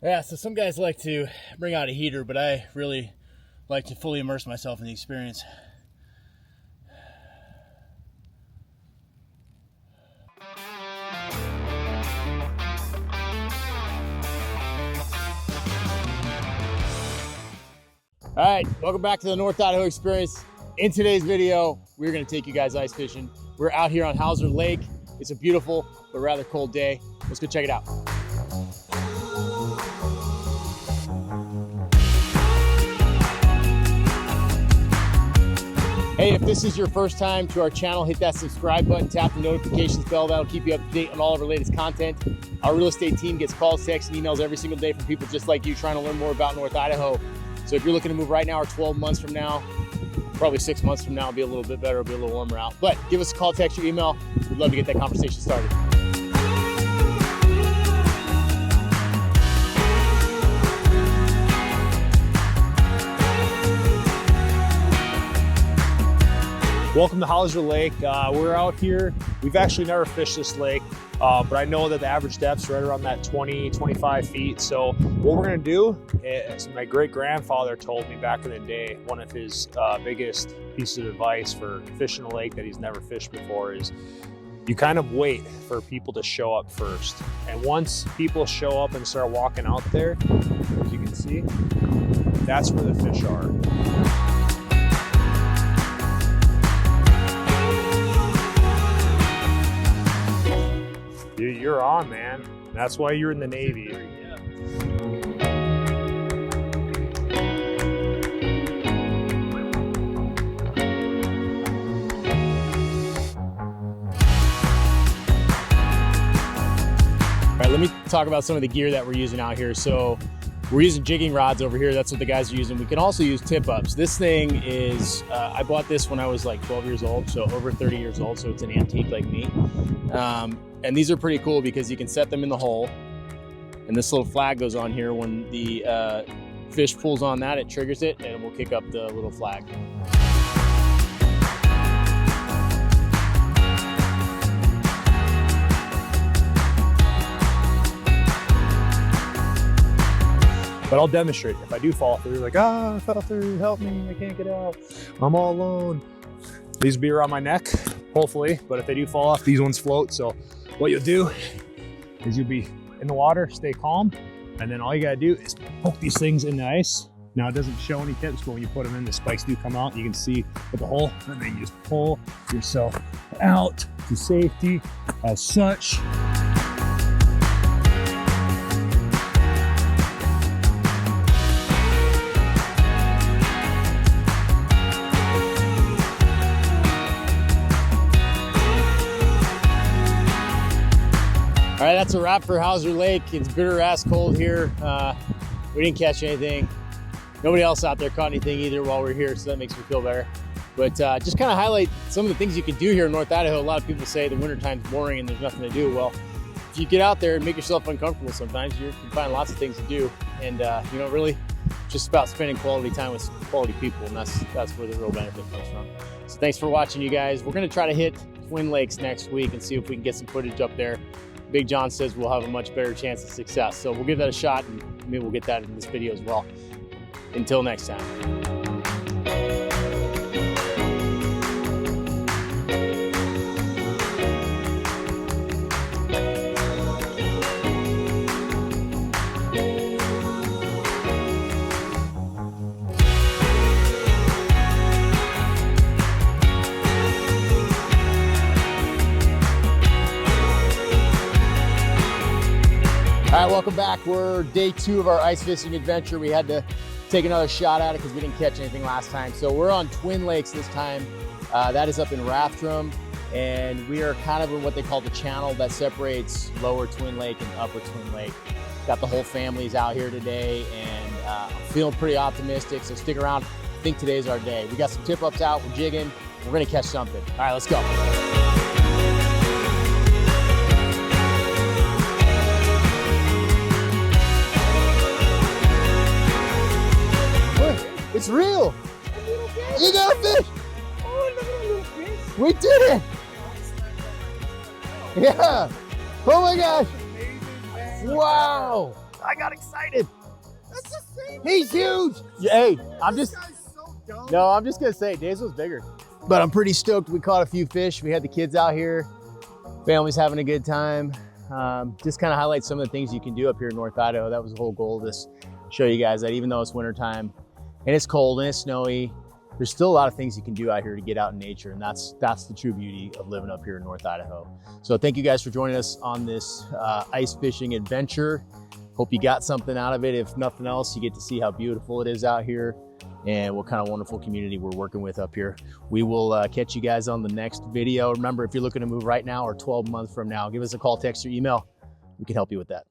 Yeah, so some guys like to bring out a heater, but I really like to fully immerse myself in the experience. All right, welcome back to the North Idaho Experience. In today's video, we're gonna take you guys ice fishing. We're out here on Hauser Lake. It's a beautiful but rather cold day. Let's go check it out. Hey, if this is your first time to our channel, hit that subscribe button, tap the notifications bell. That'll keep you up to date on all of our latest content. Our real estate team gets calls, texts, and emails every single day from people just like you trying to learn more about North Idaho. So if you're looking to move right now or 12 months from now, probably 6 months from now, it'll be a little bit better, it'll be a little warmer out. But give us a call, text, or email. We'd love to get that conversation started. Welcome to Hauser Lake. We're out here. We've actually never fished this lake, but I know that the average depth's right around that 20, 25 feet. So what we're gonna do is, my great grandfather told me back in the day, one of his biggest pieces of advice for fishing a lake that he's never fished before is you kind of wait for people to show up first. And once people show up and start walking out there, as you can see, that's where the fish are. You're on, man. That's why you're in the Navy. Yeah. All right, let me talk about some of the gear that we're using out here. So we're using jigging rods over here. That's what the guys are using. We can also use tip ups. This thing is, I bought this when I was like 12 years old, so over 30 years old. So it's an antique like me. And these are pretty cool because you can set them in the hole, and this little flag goes on here. When the fish pulls on that, it triggers it, and we'll kick up the little flag. But I'll demonstrate. If I do fall through, like, I fell through, help me, I can't get out, I'm all alone. These will be around my neck, hopefully, but if they do fall off, these ones float. So what you'll do is you'll be in the water, stay calm, and then all you gotta do is poke these things in the ice. Now it doesn't show any tips, but when you put them in, the spikes do come out. You can see with the hole, and then you just pull yourself out to safety as such. All right, that's a wrap for Hauser Lake. It's bitter ass cold here. We didn't catch anything. Nobody else out there caught anything either while we're here, so that makes me feel better. But just kind of highlight some of the things you can do here in North Idaho. A lot of people say the wintertime's boring and there's nothing to do. Well, if you get out there and make yourself uncomfortable sometimes, you can find lots of things to do. And you know, really just about spending quality time with quality people, and that's where the real benefit comes from. So thanks for watching, you guys. We're gonna try to hit Twin Lakes next week and see if we can get some footage up there. Big John says we'll have a much better chance of success. So we'll give that a shot, and maybe we'll get that in this video as well. Until next time. All right, welcome back. We're day 2 of our ice fishing adventure. We had to take another shot at it because we didn't catch anything last time. So we're on Twin Lakes this time. That is up in Rathdrum, and we are kind of in what they call the channel that separates lower Twin Lake and upper Twin Lake. Got the whole families out here today, and I'm feeling pretty optimistic, so stick around. I think today's our day. We got some tip ups out, we're jigging, we're gonna catch something. All right, let's go. It's real. You got a fish. Oh, look at a little fish. We did it. Yeah. Oh my gosh. Wow. I got excited. That's the same. He's huge. Hey, I'm This just, guy's so dumb. no, I'm just gonna say Dave's was bigger. But I'm pretty stoked. We caught a few fish. We had the kids out here. Family's having a good time. Just kind of highlight some of the things you can do up here in North Idaho. That was the whole goal of this, show you guys that even though it's wintertime and it's cold and it's snowy, there's still a lot of things you can do out here to get out in nature. And that's the true beauty of living up here in North Idaho. So thank you guys for joining us on this ice fishing adventure. Hope you got something out of it. If nothing else, you get to see how beautiful it is out here and what kind of wonderful community we're working with up here. We will catch you guys on the next video. Remember, if you're looking to move right now or 12 months from now, give us a call, text, or email. We can help you with that.